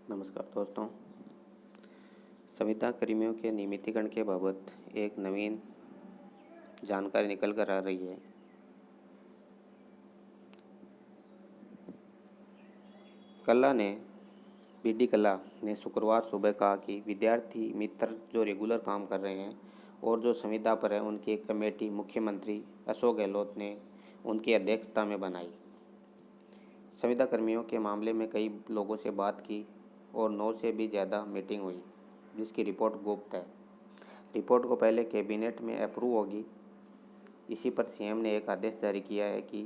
नमस्कार दोस्तों। संविदा कर्मियों के नियमितीकरण के बाबत एक नवीन जानकारी निकल कर आ रही है। कल्ला ने बीडी कल्ला ने शुक्रवार सुबह कहा कि विद्यार्थी मित्र जो रेगुलर काम कर रहे हैं और जो संविदा पर है उनकी एक कमेटी मुख्यमंत्री अशोक गहलोत ने उनकी अध्यक्षता में बनाई। संविदा कर्मियों के मामले में कई लोगों से बात की और 9 से भी ज़्यादा मीटिंग हुई, जिसकी रिपोर्ट गुप्त है। रिपोर्ट को पहले कैबिनेट में अप्रूव होगी। इसी पर सीएम ने एक आदेश जारी किया है कि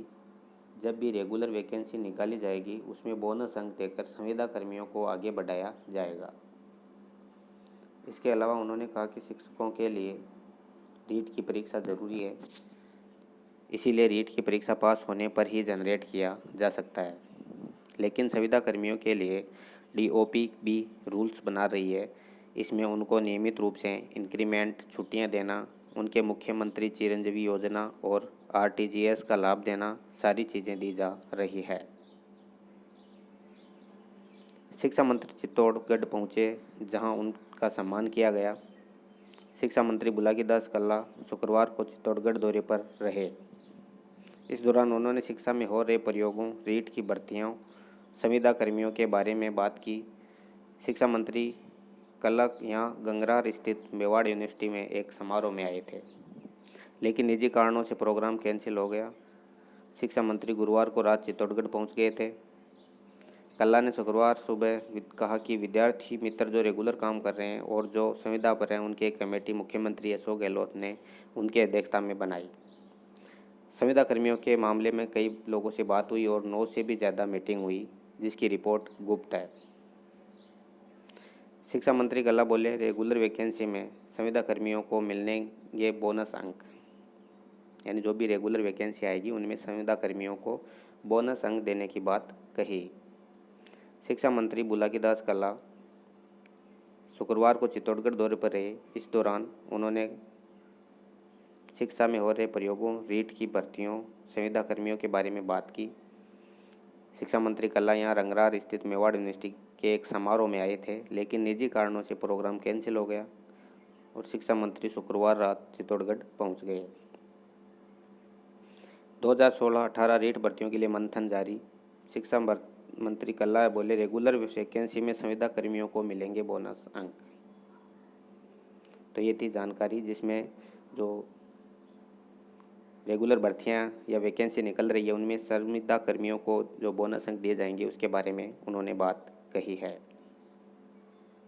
जब भी रेगुलर वैकेंसी निकाली जाएगी उसमें बोनस अंक देकर संविदा कर्मियों को आगे बढ़ाया जाएगा। इसके अलावा उन्होंने कहा कि शिक्षकों के लिए रीट की परीक्षा ज़रूरी है, इसीलिए रीट की परीक्षा पास होने पर ही जनरेट किया जा सकता है। लेकिन संविदा कर्मियों के लिए डीओपी भी रूल्स बना रही है। इसमें उनको नियमित रूप से इंक्रीमेंट, छुट्टियां देना, उनके मुख्यमंत्री चिरंजीवी योजना और आरटीजीएस का लाभ देना, सारी चीज़ें दी जा रही है। शिक्षा मंत्री चित्तौड़गढ़ पहुंचे, जहां उनका सम्मान किया गया। शिक्षा मंत्री बुलाकी दास कल्ला शुक्रवार को चित्तौड़गढ़ दौरे पर रहे। इस दौरान उन्होंने शिक्षा में हो रहे प्रयोगों, रीट की भर्तियों, संविदा कर्मियों के बारे में बात की। शिक्षा मंत्री कल्ला यहाँ गंगरार स्थित मेवाड़ यूनिवर्सिटी में एक समारोह में आए थे, लेकिन निजी कारणों से प्रोग्राम कैंसिल हो गया। शिक्षा मंत्री गुरुवार को रात चित्तौड़गढ़ पहुँच गए थे। कल्ला ने शुक्रवार सुबह कहा कि विद्यार्थी मित्र जो रेगुलर काम कर रहे हैं और जो संविदा पर हैं उनकी एक कमेटी मुख्यमंत्री अशोक गहलोत ने उनकी अध्यक्षता में बनाई। संविदा कर्मियों के मामले में कई लोगों से बात हुई और 9 से भी ज़्यादा मीटिंग हुई, जिसकी रिपोर्ट गुप्त है। शिक्षा मंत्री कल्ला बोले, रेगुलर वैकेंसी में संविदा कर्मियों को मिलेंगे बोनस अंक, यानी जो भी रेगुलर वैकेंसी आएगी उनमें संविदा कर्मियों को बोनस अंक देने की बात कही। शिक्षा मंत्री बुलाकी दास कल्ला शुक्रवार को चित्तौड़गढ़ दौरे पर रहे। इस दौरान उन्होंने शिक्षा में हो रहे प्रयोगों, रीट की भर्तियों, संविदा कर्मियों के बारे में बात की। शिक्षा मंत्री कल्ला यहाँ रंगरार स्थित मेवाड़ यूनिवर्सिटी के एक समारोह में आए थे, लेकिन निजी कारणों से प्रोग्राम कैंसिल हो गया और शिक्षा मंत्री शुक्रवार रात चित्तौड़गढ़ पहुँच गए। 2016-18 रीट भर्तियों के लिए मंथन जारी। शिक्षा मंत्री कल्ला बोले, रेगुलर वैकेंसी में संविदा कर्मियों को मिलेंगे बोनस अंक। तो ये थी जानकारी, जिसमें जो रेगुलर भर्तियां या वैकेंसी निकल रही है उनमें संविदा कर्मियों को जो बोनस अंक दिए जाएंगे उसके बारे में उन्होंने बात कही है।